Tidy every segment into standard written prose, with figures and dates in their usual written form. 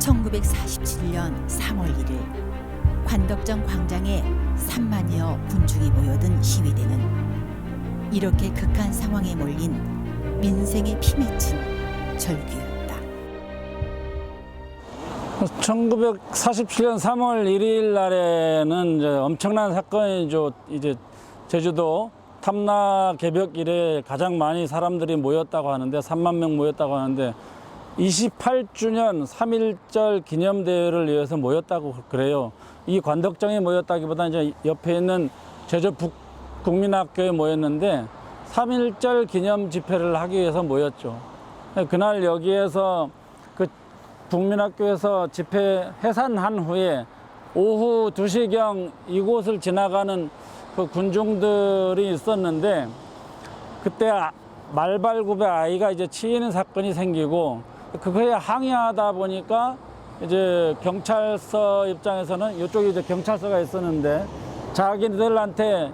1947년 3월 1일 관덕정 광장에 3만여 군중이 모여든 시위대는 이렇게 극한 상황에 몰린 민생에 피 맺힌 절규였다. 1947년 3월 1일 날에는 이제 엄청난 사건이죠. 이제 제주도 탐라 개벽 이래 가장 많이 사람들이 모였다고 하는데 3만 명 모였다고 하는데 28주년 3.1절 기념대회를 위해서 모였다고 그래요. 이 관덕정에 모였다기보다 이제 옆에 있는 제주 북국민학교에 모였는데 3.1절 기념 집회를 하기 위해서 모였죠. 그날 여기에서 그 북민학교에서 집회 해산한 후에 오후 2시경 이곳을 지나가는 그 군중들이 있었는데 그때 말발굽의 아이가 이제 치이는 사건이 생기고 그거에 항의하다 보니까 이제 경찰서 입장에서는 이쪽에 이제 경찰서가 있었는데 자기들한테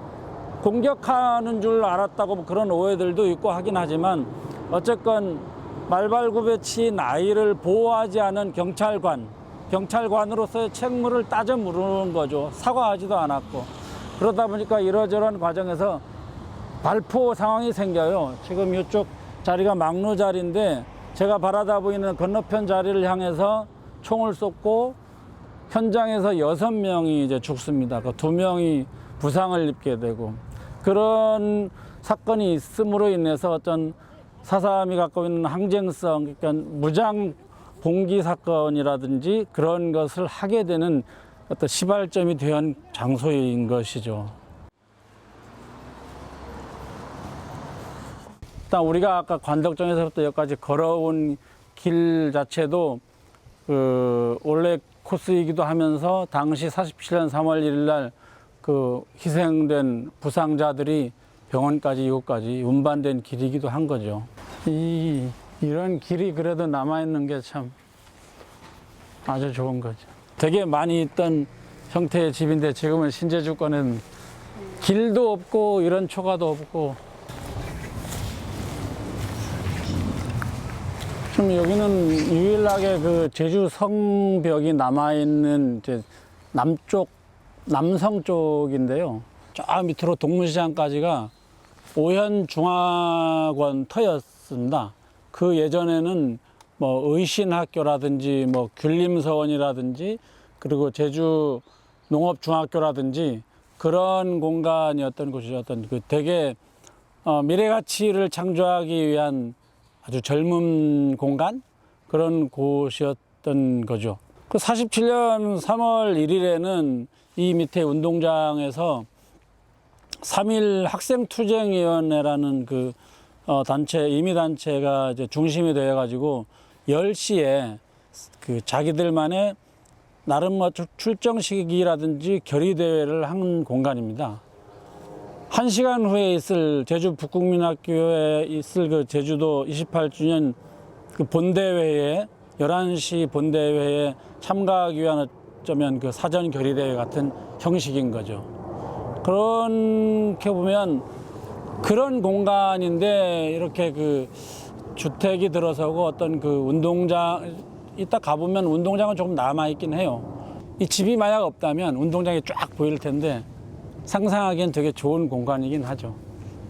공격하는 줄 알았다고 그런 오해들도 있고 하긴 하지만 어쨌건 말발굽에 치인 아이를 보호하지 않은 경찰관으로서의 책무를 따져 물은 거죠. 사과하지도 않았고 그러다 보니까 이러저러한 과정에서 발포 상황이 생겨요. 지금 이쪽 자리가 막루 자리인데 제가 바라다 보이는 건너편 자리를 향해서 총을 쏘고 현장에서 6명이 이제 죽습니다. 그 2명이 부상을 입게 되고 그런 사건이 있음으로 인해서 어떤 4.3이 갖고 있는 항쟁성, 그러니까 무장 봉기 사건이라든지 그런 것을 하게 되는 어떤 시발점이 된 장소인 것이죠. 일단 우리가 아까 관덕정에서부터 여기까지 걸어온 길 자체도 원래 코스이기도 하면서 당시 47년 3월 1일 날 그 희생된 부상자들이 병원까지 이곳까지 운반된 길이기도 한 거죠. 이런 길이 그래도 남아있는 게 참 아주 좋은 거죠. 되게 많이 있던 형태의 집인데 지금은 신제주권은 길도 없고 이런 초가도 없고 좀 여기는 유일하게 그 제주 성벽이 남아있는 이제 남성 쪽인데요. 저 밑으로 동문시장까지가 오현중학원 터였습니다. 그 예전에는 뭐 의신학교라든지 뭐 귤림서원이라든지 그리고 제주 농업중학교라든지 그런 공간이었던 곳이었던 그 되게 미래가치를 창조하기 위한 아주 젊은 공간 그런 곳이었던 거죠. 그 47년 3월 1일에는 이 밑에 운동장에서 3.1 학생투쟁위원회라는 그 단체, 임의단체가 이제 중심이 되어가지고 10시에 그 자기들만의 나름 뭐 출정식이라든지 결의대회를 한 공간입니다. 1시간 후에 있을 제주 북국민학교에 있을 그 제주도 28주년 그 본대회에 11시 본대회에 참가하기 위한 어쩌면 그 사전 결의대회 같은 형식인 거죠. 그렇게 보면 그런 공간인데 이렇게 그 주택이 들어서고 어떤 그 운동장 이따 가보면 운동장은 조금 남아있긴 해요. 이 집이 만약 없다면 운동장이 쫙 보일 텐데 상상하기엔 되게 좋은 공간이긴 하죠.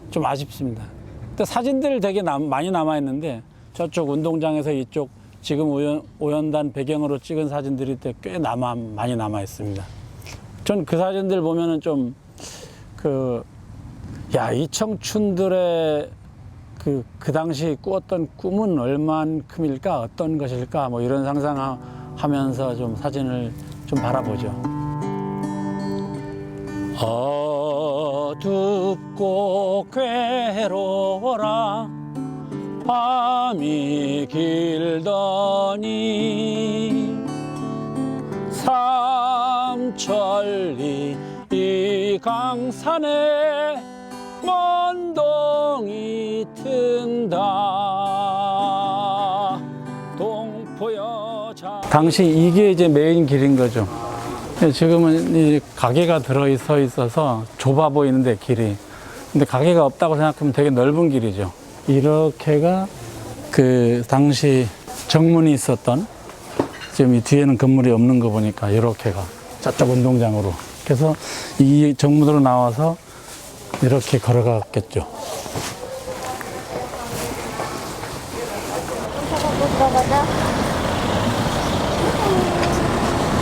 좀 아쉽습니다. 근데 사진들 되게 많이 남아있는데 저쪽 운동장에서 이쪽 지금 오연단 배경으로 찍은 사진들이 꽤 많이 남아있습니다. 전 그 사진들 보면은 좀 이 청춘들의 그 당시 꾸었던 꿈은 얼만큼일까, 어떤 것일까, 뭐 이런 상상하면서 좀 사진을 좀 바라보죠. 어둡고 괴로워라 밤이 길더니 삼천리 이 강산에 먼동이 튼다 동포여자. 당시 이게 이제 메인 길인 거죠. 지금은 이 가게가 들어서 있어서 좁아 보이는데 길이. 근데 가게가 없다고 생각하면 되게 넓은 길이죠. 이렇게가 그 당시 정문이 있었던 지금 이 뒤에는 건물이 없는 거 보니까 이렇게가 저쪽 운동장으로. 그래서 이 정문으로 나와서 이렇게 걸어갔겠죠.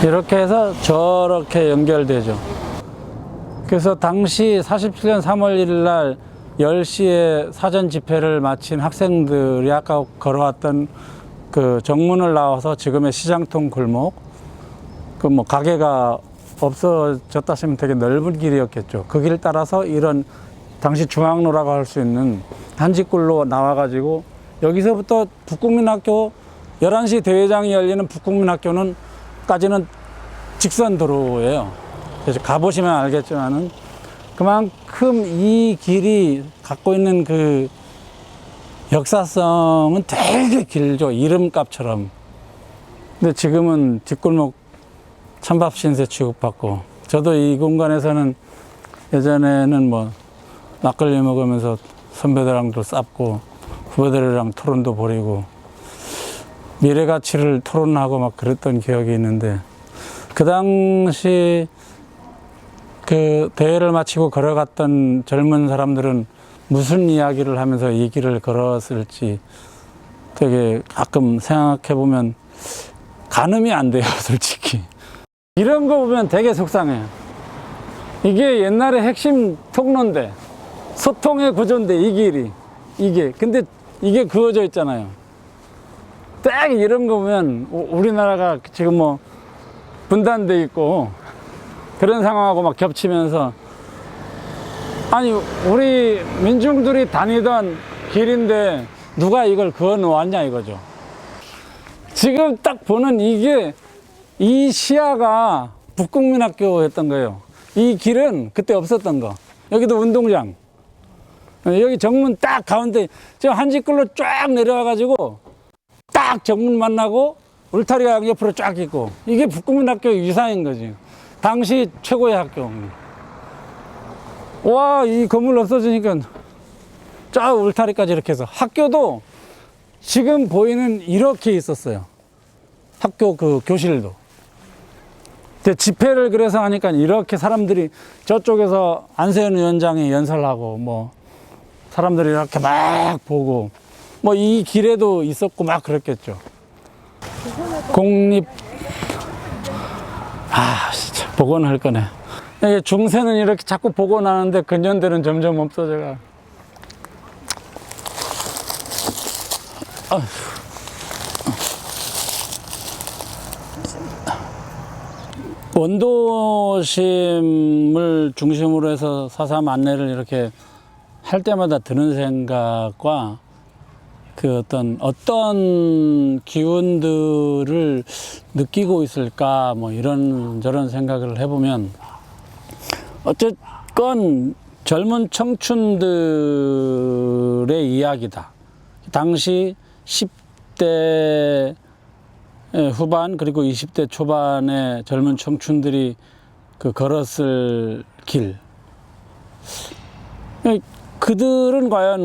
이렇게 해서 저렇게 연결되죠. 그래서 당시 47년 3월 1일 날 10시에 사전 집회를 마친 학생들이 아까 걸어왔던 그 정문을 나와서 지금의 시장통 골목, 그 뭐 가게가 없어졌다 하시면 되게 넓은 길이었겠죠. 그 길 따라서 이런 당시 중앙로라고 할 수 있는 한직굴로 나와가지고 여기서부터 북국민학교 11시 대회장이 열리는 북국민학교는 까지는 직선 도로예요. 그래서 가보시면 알겠지만은 그만큼 이 길이 갖고 있는 그 역사성은 되게 길죠. 이름값처럼. 근데 지금은 뒷골목 찬밥 신세 취급받고, 저도 이 공간에서는 예전에는 뭐 막걸리 먹으면서 선배들랑도 쌉고 후배들이랑 토론도 벌이고 미래 가치를 토론하고 막 그랬던 기억이 있는데, 그 당시 그 대회를 마치고 걸어갔던 젊은 사람들은 무슨 이야기를 하면서 이 길을 걸었을지 되게 가끔 생각해 보면 가늠이 안 돼요, 솔직히. 이런 거 보면 되게 속상해요. 이게 옛날에 핵심 통로인데, 소통의 구조인데, 이 길이. 근데 이게 그어져 있잖아요. 딱 이런 거 보면 우리나라가 지금 뭐 분단돼 있고 그런 상황하고 막 겹치면서, 아니 우리 민중들이 다니던 길인데 누가 이걸 그어 놓았냐 이거죠. 지금 딱 보는 이게 이 시야가 북국민학교였던 거예요. 이 길은 그때 없었던 거. 여기도 운동장, 여기 정문 딱 가운데 지금 한직글로 쫙 내려와 가지고 딱 정문 만나고 울타리가 옆으로 쫙 있고, 이게 북국민학교 유사인 거지. 당시 최고의 학교. 와, 이 건물 없어지니까 쫙 울타리까지 이렇게 해서 학교도 지금 보이는 이렇게 있었어요. 학교 그 교실도. 근데 집회를 그래서 하니까 이렇게 사람들이 저쪽에서 안세현 위원장이 연설하고 뭐 사람들이 이렇게 막 보고 뭐 이 길에도 있었고 막 그랬겠죠. 공립, 진짜 복원할 거네. 이게 중세는 이렇게 자꾸 복원하는데 근현대는 점점 없어져가. 원도심을 중심으로 해서 4.3 안내를 이렇게 할 때마다 드는 생각과 그 어떤 기운들을 느끼고 있을까, 뭐 이런저런 생각을 해보면, 어쨌건 젊은 청춘들의 이야기다. 당시 10대 후반 그리고 20대 초반의 젊은 청춘들이 그 걸었을 길, 그들은 과연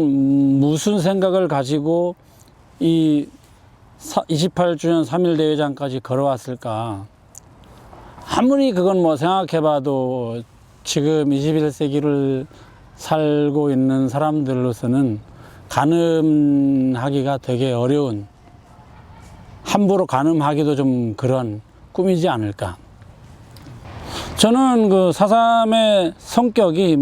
무슨 생각을 가지고 이 28주년 3.1 대회장까지 걸어왔을까? 아무리 그건 뭐 생각해봐도 지금 21세기를 살고 있는 사람들로서는 가늠하기가 되게 어려운, 함부로 가늠하기도 좀 그런 꿈이지 않을까. 저는 그 4.3의 성격이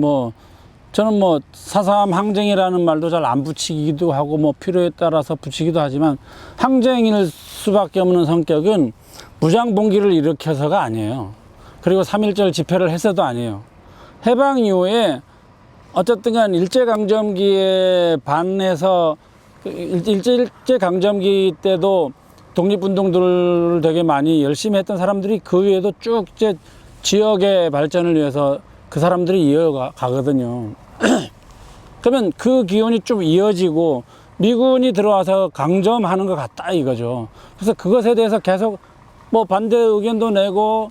저는 4.3 항쟁이라는 말도 잘 안 붙이기도 하고 필요에 따라서 붙이기도 하지만, 항쟁일 수밖에 없는 성격은 무장봉기를 일으켜서가 아니에요. 그리고 3.1절 집회를 해서도 아니에요. 해방 이후에 어쨌든 간 일제강점기에 반해서, 일제강점기 때도 독립운동들을 되게 많이 열심히 했던 사람들이 그 위에도 쭉 이제 지역의 발전을 위해서 그 사람들이 이어가거든요. 그러면 그 기운이 좀 이어지고 미군이 들어와서 강점하는 것 같다 이거죠. 그래서 그것에 대해서 계속 반대 의견도 내고,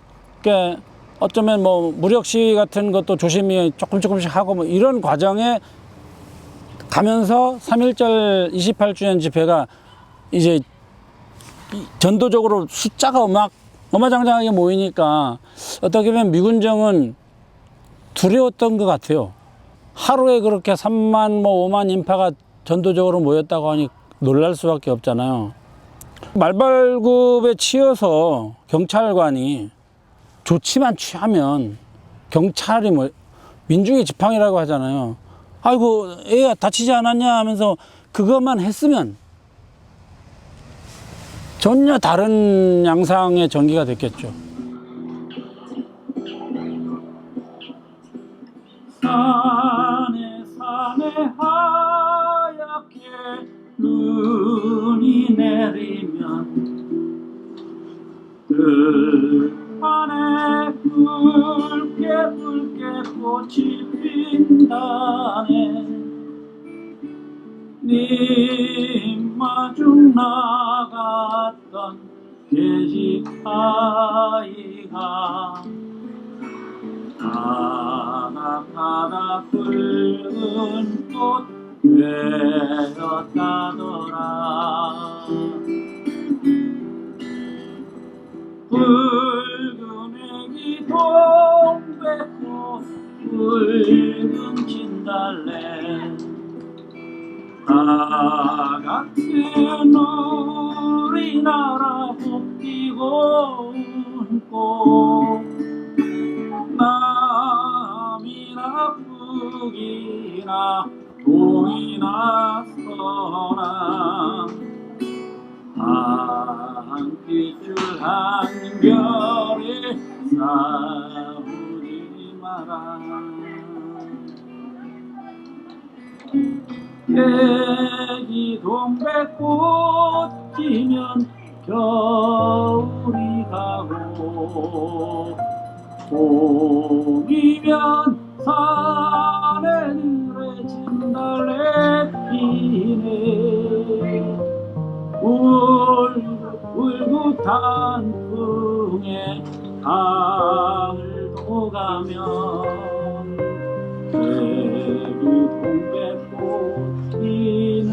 어쩌면 무력 시위 같은 것도 조심히 조금씩 하고 이런 과정에 가면서 3.1절 28주년 집회가 이제 전도적으로 숫자가 어마장장하게 모이니까 어떻게 보면 미군정은 두려웠던 것 같아요. 하루에 그렇게 3만 5만 인파가 전도적으로 모였다고 하니 놀랄 수밖에 없잖아요. 말발굽에 치여서 경찰관이 조치만 취하면 경찰이 민중의 지팡이라고 하잖아요. 아이고 애가 다치지 않았냐 하면서 그것만 했으면 전혀 다른 양상의 전기가 됐겠죠. 산에 하얗게 눈이 내리면 들판에 붉게 꽃이 핀다네. 님 마중 나갔던 계집아이가 하나하나 붉은 꽃 되었다더라. 붉은 애기 동백꽃 붉은 진달래 다같은 우리나라 봄피고 꽃 남이나 북이나 동이나 서나 한 핏줄 한 별에 싸우지 마라. 애기 동백꽃 지면 겨울이 가고 봄이면 산에 들에 진달래 피네. 울긋한 풍에 가을도 가면 애기 동백꽃 피는